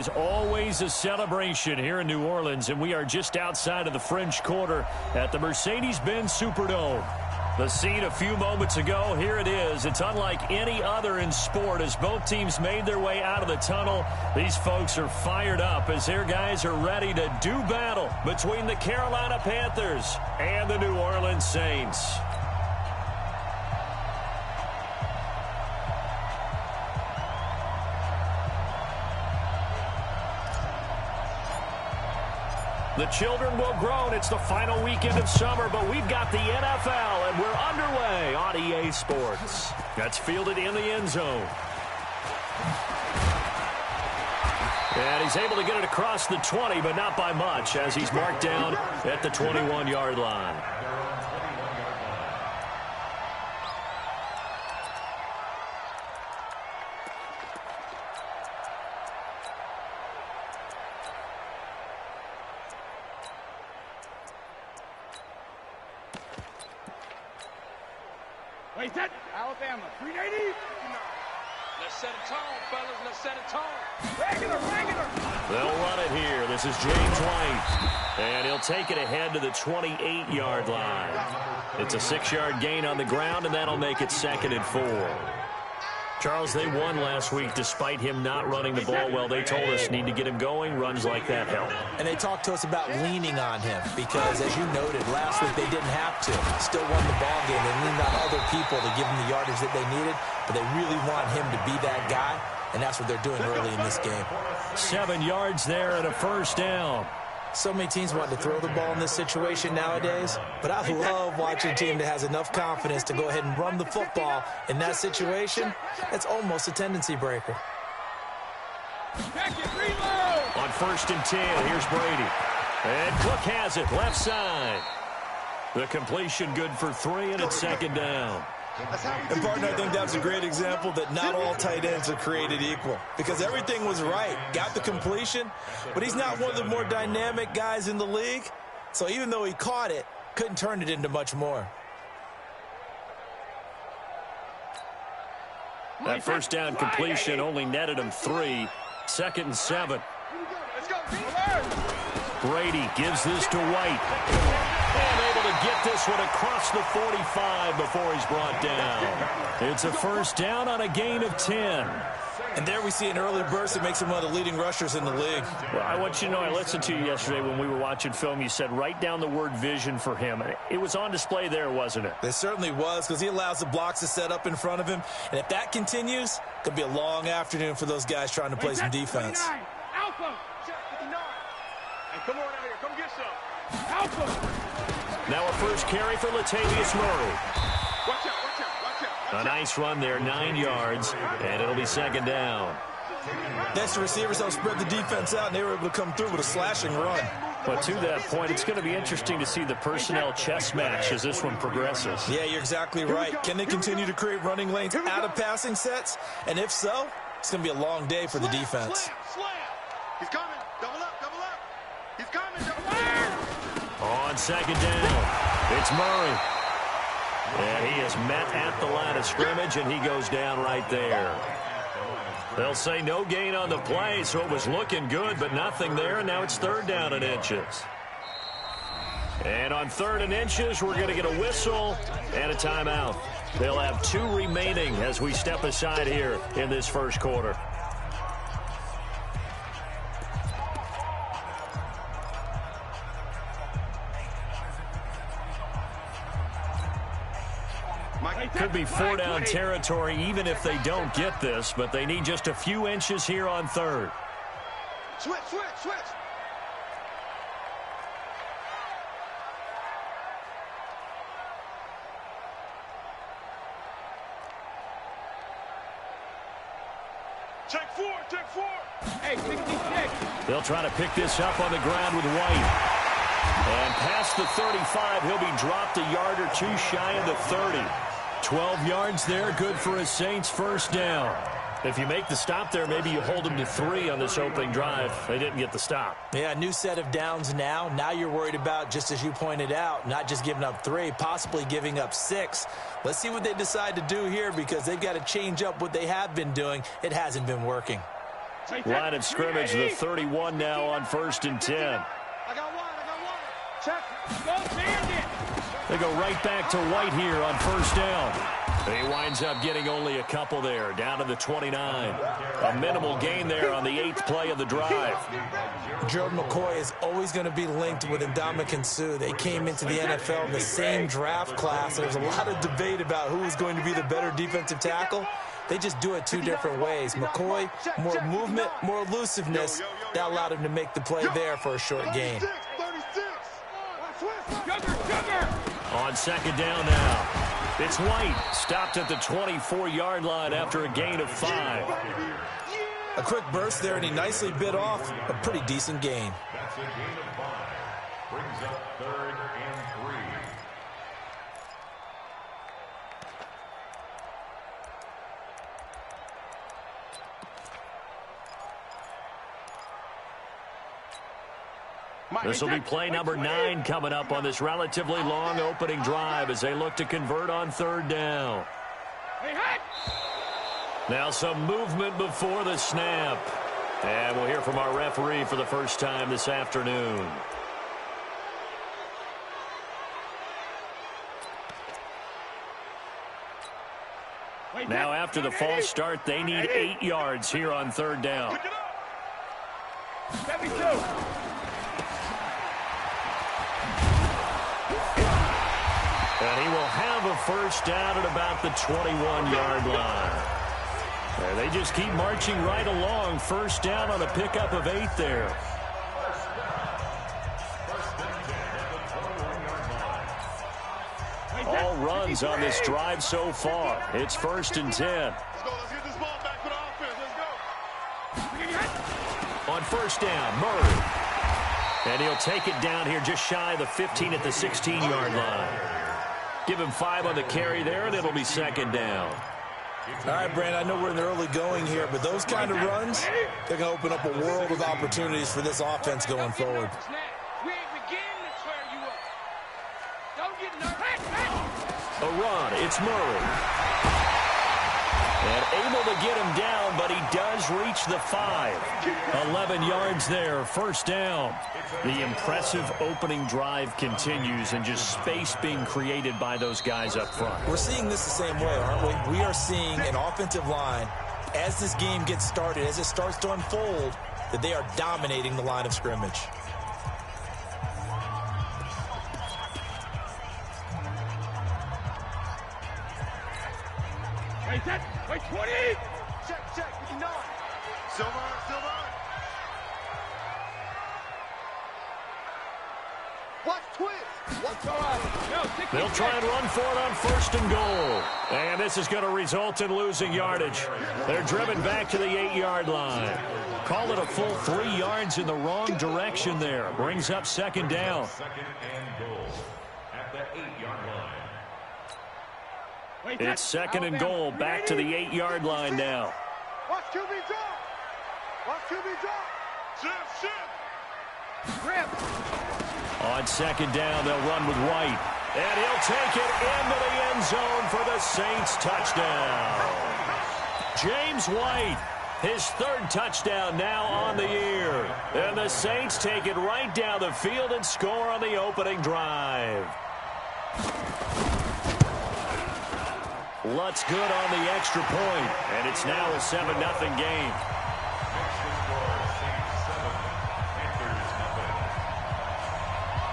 It's always a celebration here in New Orleans, and we are just outside of the French Quarter at the Mercedes-Benz Superdome. The scene a few moments ago, here it is. It's unlike any other in sport as both teams made their way out of the tunnel. These folks are fired up as their guys are ready to do battle between the Carolina Panthers and the New Orleans Saints. The children will groan. It's the final weekend of summer, but we've got the NFL, and we're underway on EA Sports. That's fielded in the end zone. And he's able to get it across the 20, but not by much, as he's marked down at the 21-yard line. Wait, that Alabama, 380. Let's set a tone, fellas. Let's set a tone. Regular. They'll run it here. This is James White. And he'll take it ahead to the 28-yard line. It's a 6-yard gain on the ground, and that'll make it 2nd and 4. Charles, they won last week despite him not running the ball well. They told us need to get him going. Runs like that help. And they talked to us about leaning on him because, as you noted, last week they didn't have to. Still won the ball game. They leaned on other people to give them the yardage that they needed, but they really want him to be that guy, and that's what they're doing early in this game. 7 yards there and a first down. So many teams want to throw the ball in this situation nowadays, but I love watching a team that has enough confidence to go ahead and run the football in that situation. That's almost a tendency breaker. On 1st and 10, here's Brady. And Cook has it, left side. The completion good for 3, and it's 2nd down. And, partner, I think that's a great example that not all tight ends are created equal because everything was right. Got the completion, but he's not one of the more dynamic guys in the league. So even though he caught it, couldn't turn it into much more. That first down completion only netted him 3. 2nd and 7. Brady gives this to White. And able to get this one across the 45 before he's brought down. It's a first down on a gain of 10. And there we see an early burst that makes him one of the leading rushers in the league. Well, I want you to know, I listened to you yesterday when we were watching film. You said write down the word vision for him. It was on display there, wasn't it? It certainly was because he allows the blocks to set up in front of him. And if that continues, it could be a long afternoon for those guys trying to play some defense. Alpha. Hey, come on out here. Come get some. Alpha. Now a first carry for Latavius Murray. Watch out. A nice run there, 9 yards, and it'll be 2nd down. Next, the receivers helped spread the defense out, and they were able to come through with a slashing run. But to that point, it's going to be interesting to see the personnel chess match as this one progresses. Yeah, you're exactly right. Can they continue to create running lanes out of passing sets? And if so, it's going to be a long day for the defense. Slam. He's coming. Double up. He's coming. Double up. On 2nd down, it's Murray. And he is met at the line of scrimmage, and he goes down right there. They'll say no gain on the play, so it was looking good, but nothing there, and now it's 3rd down and inches. And on 3rd and inches, we're going to get a whistle and a timeout. They'll have 2 remaining as we step aside here in this first quarter. Could be 4-down territory even if they don't get this, but they need just a few inches here on 3rd. Switch. Take four. Hey, 66. They'll try to pick this up on the ground with White. And past the 35, he'll be dropped a yard or 2 shy of the 30. 12 yards there, good for a Saints first down. If you make the stop there, maybe you hold them to 3 on this opening drive. They didn't get the stop. Yeah, new set of downs now. Now you're worried about, just as you pointed out, not just giving up 3, possibly giving up 6. Let's see what they decide to do here because they've got to change up what they have been doing. It hasn't been working. Line of scrimmage, the 31 now on 1st and 10. I got one. Check. Go, Bandit. They go right back to White here on 1st down. He winds up getting only a couple there, down to the 29. A minimal gain there on the 8th play of the drive. Gerald McCoy is always going to be linked with Ndamukong Suh. They came into the NFL in the same draft class. There's a lot of debate about who is going to be the better defensive tackle. They just do it two different ways. McCoy, more movement, more elusiveness. That allowed him to make the play there for a short gain. On 2nd down now. It's White, stopped at the 24-yard line after a gain of 5. A quick burst there, and he nicely bit off a pretty decent gain. That's a gain of 5. Brings up 3rd and 3. This will be play number 9 coming up on this relatively long opening drive as they look to convert on 3rd down. Now some movement before the snap. And we'll hear from our referee for the first time this afternoon. Now after the false start, they need 8 yards here on 3rd down. 72. And he will have a 1st down at about the 21-yard line. And they just keep marching right along. 1st down on a pickup of 8 there. All runs on this drive so far. It's 1st and 10. Let's go. Let's get this ball back for the offense. Let's go. On 1st down, Murray. And he'll take it down here just shy of the 15 at the 16-yard line. Give him 5 on the carry there, and it'll be 2nd down. All right, Brand, I know we're in the early going here, but those kind of runs, they're going to open up a world of opportunities for this offense going forward. We ain't beginning to tear you up. Don't get nervous. A run, it's Murray. And able to get him down, but he does reach the 5. 11 yards there, 1st down. The impressive opening drive continues, and just space being created by those guys up front. We're seeing this the same way, aren't we? We are seeing an offensive line, as this game gets started, as it starts to unfold, that they are dominating the line of scrimmage. Wait, that. Wait, 20. Check. 59. Silver. Watch twist. They'll try and run for it on 1st and goal. And this is going to result in losing yardage. They're driven back to the 8-yard line. Call it a full 3 yards in the wrong direction there. Brings up 2nd down. 2nd and goal at the 8-yard line. It's 2nd and goal, back to the 8-yard line now. Watch QB drop. Shift. Grip. On 2nd down, they'll run with White. And he'll take it into the end zone for the Saints touchdown. James White, his 3rd touchdown now on the year. And the Saints take it right down the field and score on the opening drive. Lutz good on the extra point, and it's now a 7-0 game.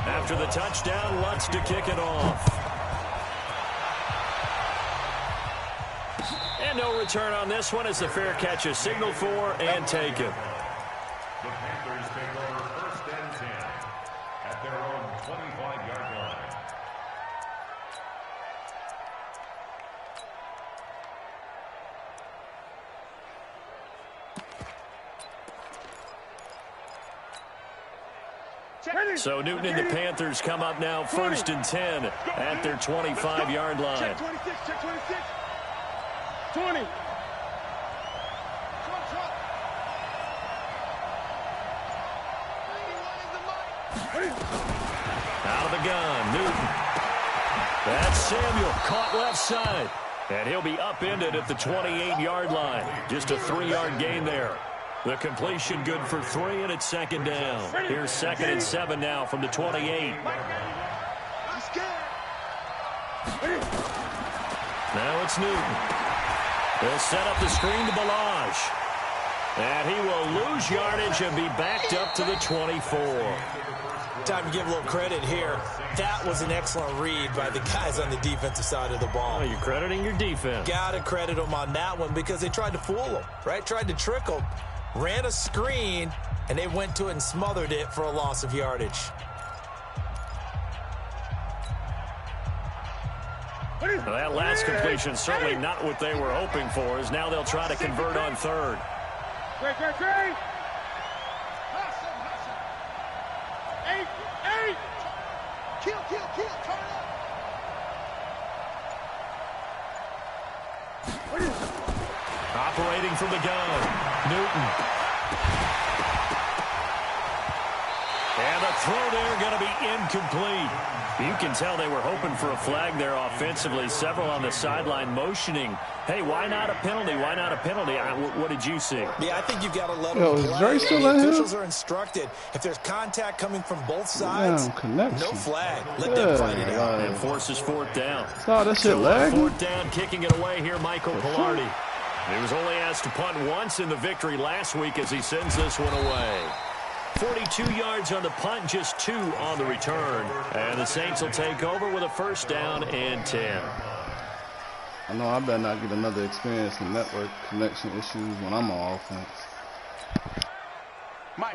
After the touchdown, Lutz to kick it off. And no return on this one as the fair catch is signaled for and taken. The Panthers take over 1st and 10 at their own 25-yard line. So Newton and the Panthers come up now 1st and 10 at their 25-yard line. Check 26. 20. Out of the gun, Newton. That's Samuel, caught left side. And he'll be upended at the 28-yard line. Just a 3-yard gain there. The completion good for 3, and it's second down. Here's 2nd and 7 now from the 28. Now it's Newton. They'll set up the screen to Balaj. And he will lose yardage and be backed up to the 24. Time to give a little credit here. That was an excellent read by the guys on the defensive side of the ball. Oh, you're crediting your defense. Got to credit them on that one because they tried to fool them, right? Tried to trick them. Ran a screen, and they went to it and smothered it for a loss of yardage. Well, that last completion certainly not what they were hoping for, as now they'll try to convert on 3rd. Kill, turn up. Operating from the gun, Newton. And the throw there going to be incomplete. You can tell they were hoping for a flag there offensively. Several on the sideline motioning, hey, why not a penalty? Why not a penalty? What did you see? Yeah, I think you've got to let them play. The officials are instructed. If there's contact coming from both sides, no flag. Let them fight it out. And forces 4th down. Oh, that shit lag. 4th down, kicking it away here, Michael Pilardi. He was only asked to punt once in the victory last week as he sends this one away. 42 yards on the punt, just 2 on the return. And the Saints will take over with a 1st down and 10. I know I better not get another experience in network connection issues when I'm on offense.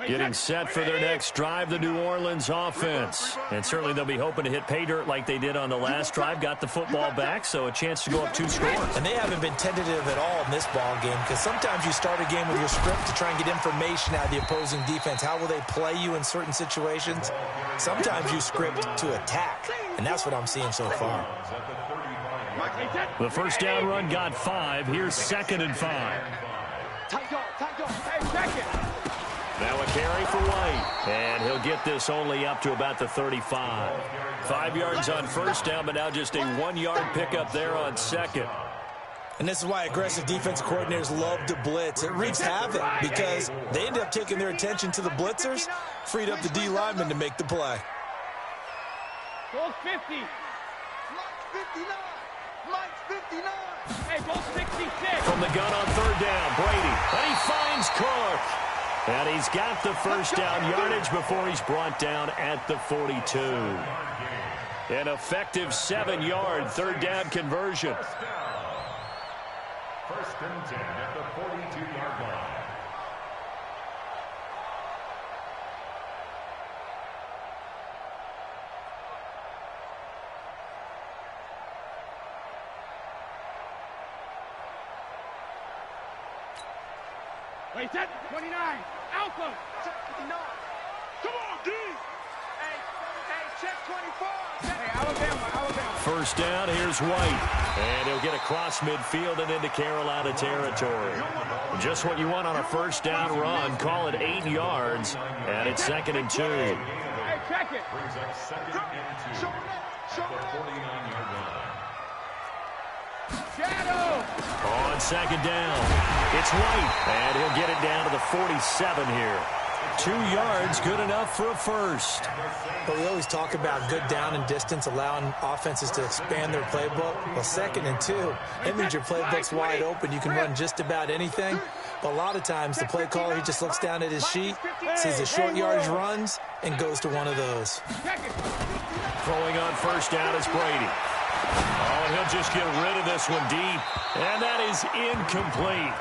Getting set for their next drive, the New Orleans offense. And certainly they'll be hoping to hit pay dirt like they did on the last drive. Got the football back, so a chance to go up 2 scores. And they haven't been tentative at all in this ball game because sometimes you start a game with your script to try and get information out of the opposing defense. How will they play you in certain situations? Sometimes you script to attack, and that's what I'm seeing so far. The 1st down run got 5. Here's 2nd and 5. Hey, second. Now a carry for White, and he'll get this only up to about the 35. 5 yards on 1st down, but now just a 1-yard pickup there on 2nd. And this is why aggressive defensive coordinators love to blitz. It wreaks havoc because they end up taking their attention to the blitzers, freed up the D lineman to make the play. Goal 50. Mike's 59. Hey, goal 66. From the gun on 3rd down, Brady, and he finds Cook. And he's got the 1st down yardage before he's brought down at the 42. An effective 7-yard 3rd down conversion. 1st and 10 at the 42-yard line. Wait, set. 29. Alpha. Check 59. Come on, D. Hey, check 24. Hey, Alabama. 1st down, here's White. And he'll get across midfield and into Carolina territory. Just what you want on a 1st down run. Call it 8 yards. And it's 2nd and 2. Hey, check it. Brings up 2nd and 2 at the 49-yard line. Shadow. On 2nd down, it's White, and he'll get it down to the 47 here. 2 yards, good enough for a 1st. But we always talk about good down and distance, allowing offenses to expand their playbook. Well, 2nd and 2, that means your playbook's wide open. You can run just about anything. But a lot of times, the play caller, he just looks down at his sheet, sees the short yardage runs, and goes to one of those. Throwing on 1st down is Brady. Oh, and he'll just get rid of this one deep. And that is incomplete.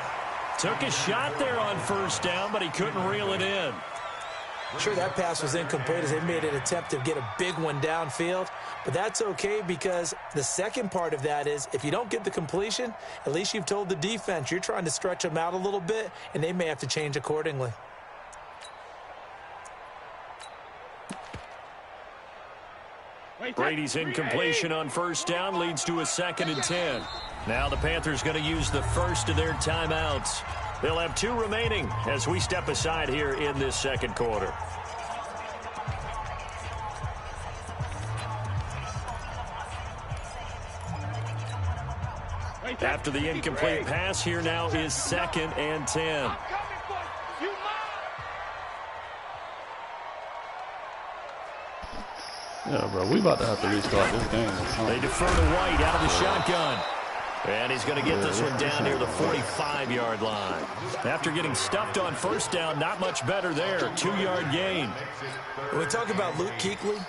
Took a shot there on 1st down, but he couldn't reel it in. Sure, that pass was incomplete as they made an attempt to get a big one downfield. But that's okay because the second part of that is if you don't get the completion, at least you've told the defense you're trying to stretch them out a little bit, and they may have to change accordingly. Brady's incompletion on 1st down leads to a 2nd and 10. Now the Panthers going to use the first of their timeouts. They'll have 2 remaining as we step aside here in this 2nd quarter. After the incomplete pass, here now is 2nd and 10. I'm coming for you. Yeah, bro, we about to have to restart this game. They defer to White out of the shotgun. And he's going to get this one down near the 45-yard line. After getting stuffed on first down, not much better there. 2-yard gain. When we talk about Luke Kuechly,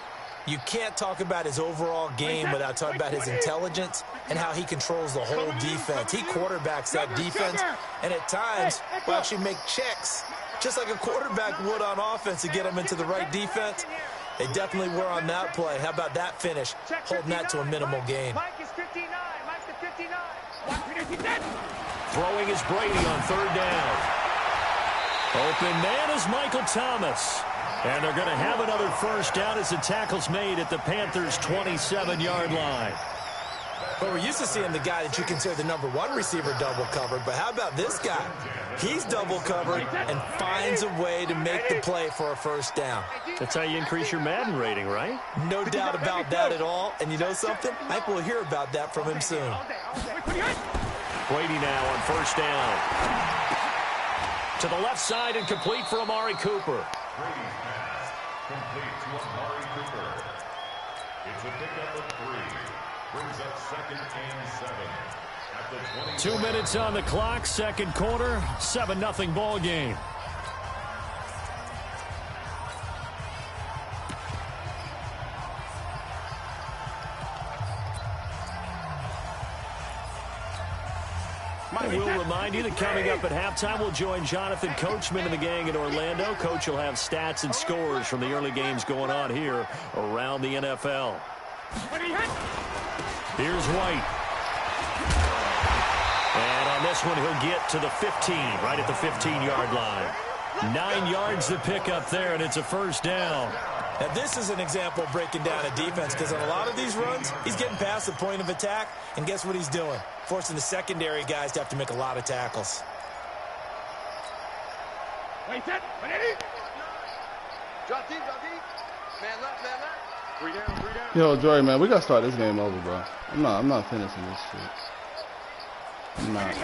you can't talk about his overall game without talking about his intelligence and how he controls the whole defense. He quarterbacks that defense, and at times will actually make checks, just like a quarterback would on offense to get him into the right defense. They definitely were on that play. How about that finish, holding that to a minimal gain. Throwing is Brady on third down. Open man is Michael Thomas. And they're going to have another first down as the tackle's made at the Panthers' 27-yard line. Well, we're used to seeing the guy that you consider the #1 receiver double covered, but how about this guy? He's double covered and finds a way to make the play for a first down. That's how you increase your Madden rating, right? No doubt about that at all. And you know something? I think we'll hear about that from him soon. Brady now on first down. To the left side and complete for Amari Cooper. Brady's pass complete to Amari Cooper. It's a pickup of 3. Brings up 2nd and 7 at the 20. 2 minutes on the clock, second quarter, 7-0 ball game. I will remind you that coming up at halftime, we'll join Jonathan Coachman and the gang in Orlando. Coach will have stats and scores from the early games going on here around the NFL. Here's White. And on this one, he'll get to the 15, right at the 15-yard line. 9 yards to pick up there, and it's a first down. Now, this is an example of breaking down a defense, because on a lot of these runs, he's getting past the point of attack, and guess what he's doing? Forcing the secondary guys to have to make a lot of tackles. Drop deep, drop deep. Man left, man left. 3 down, 3 down. Yo, Jory, man, we got to start this game over, bro. I'm not finishing this shit. I'm not.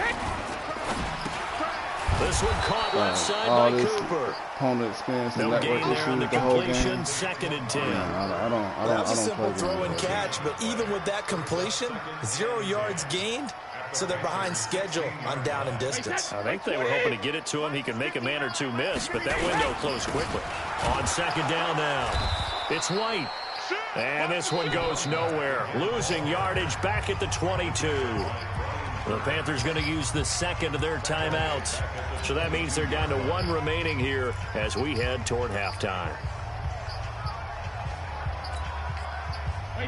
This one caught left side by Cooper. Opponent experience and No network gain there on the issues the whole completion, game. 2nd and 10. Yeah, I don't That's a simple play throw and games. catch, but even with that completion, 0 yards gained, so they're behind schedule on down and distance. I think they were hoping to get it to him. He could make a man or two miss, but that window closed quickly. On second down now, it's White. And this one goes nowhere. Losing yardage back at the 22. The Panthers going to use the second of their timeouts. So that means they're down to 1 remaining here as we head toward halftime.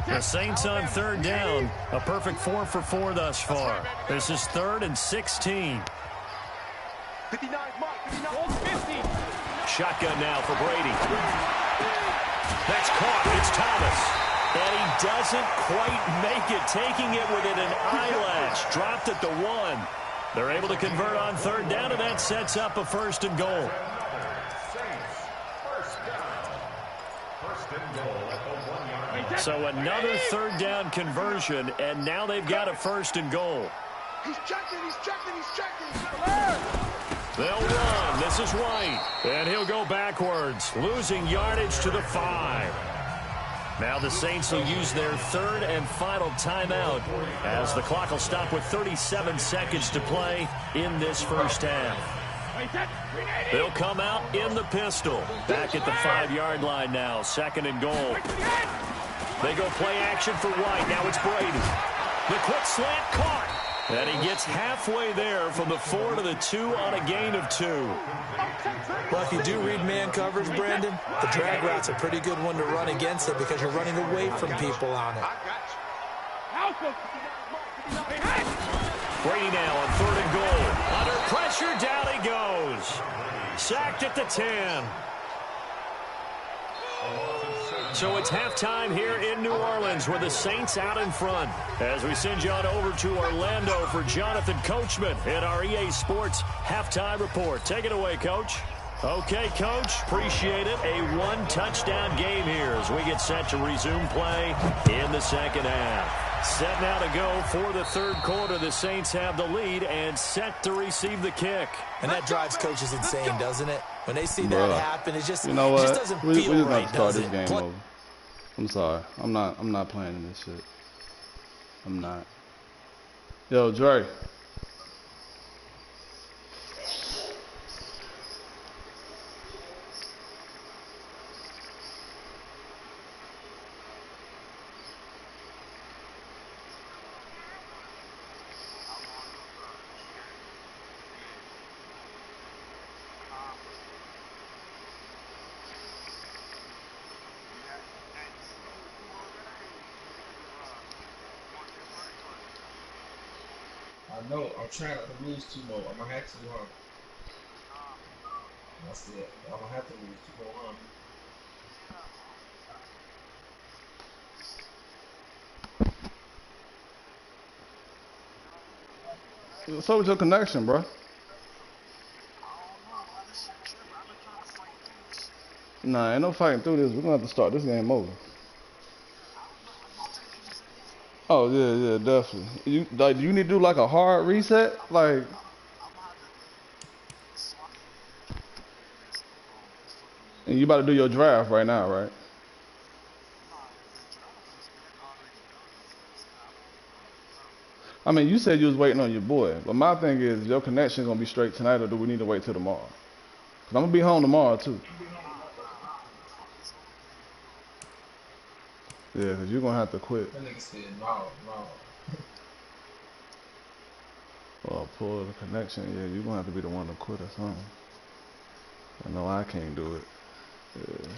The Saints on third down. A perfect 4 for 4 thus far. This is 3rd and 16. 59, Mark, 59. Shotgun now for Brady. That's caught. It's Thomas. And he doesn't quite make it, taking it within an eyelash. Dropped at the 1. They're able to convert on third down, and that sets up a 1st and goal. So another third down conversion, and now they've got a 1st and goal. He's checking, he's checking, he's checking. They'll run. This is White. And he'll go backwards, losing yardage to the 5. Now the Saints will use their 3rd and final timeout as the clock will stop with 37 seconds to play in this first half. They'll come out in the pistol. Back at the 5-yard line now. 2nd and goal. They go play action for White. Now it's Brady. The quick slant caught. And he gets halfway there from the 4 to the 2 on a gain of 2. Well, if you do read man coverage, Brandon, the drag route's a pretty good one to run against it because you're running away from people on it. Brady now on 3rd and goal. Under pressure, down he goes. Sacked at the 10. So it's halftime here in New Orleans with the Saints out in front. As we send you on over to Orlando for Jonathan Coachman in our EA Sports halftime report. Take it away, Coach. Okay, Coach, appreciate it. A 1-touchdown game here as we get set to resume play in the second half. Set now to go for the 3rd quarter. The Saints have the lead and set to receive the kick. And that drives coaches insane, doesn't it? When they see that happen, it just, You know what? it just doesn't We feel just right, got to start does this it? game over. I'm sorry. I'm not playing in this shit. I'm not. Yo, Dre. I know. I'm trying not to lose two more. I'm gonna have to, huh? That's it. I'm gonna have to lose two more, huh? What's up with your connection, bro? Nah, ain't no fighting through this. We're gonna have to start this game over. Oh yeah, definitely. Do you need to do like a hard reset? Like, and you about to do your draft right now, right? I mean, you said you was waiting on your boy, but my thing is, your connection gonna be straight tonight, or do we need to wait till tomorrow? Cause I'm gonna be home tomorrow too. Yeah, cause you're gonna have to quit. That nigga said no, no. Or pull the connection. Yeah, you're gonna have to be the one to quit or something. I know I can't do it. Yeah. I'm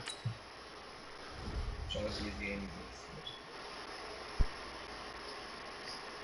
trying to see his game against.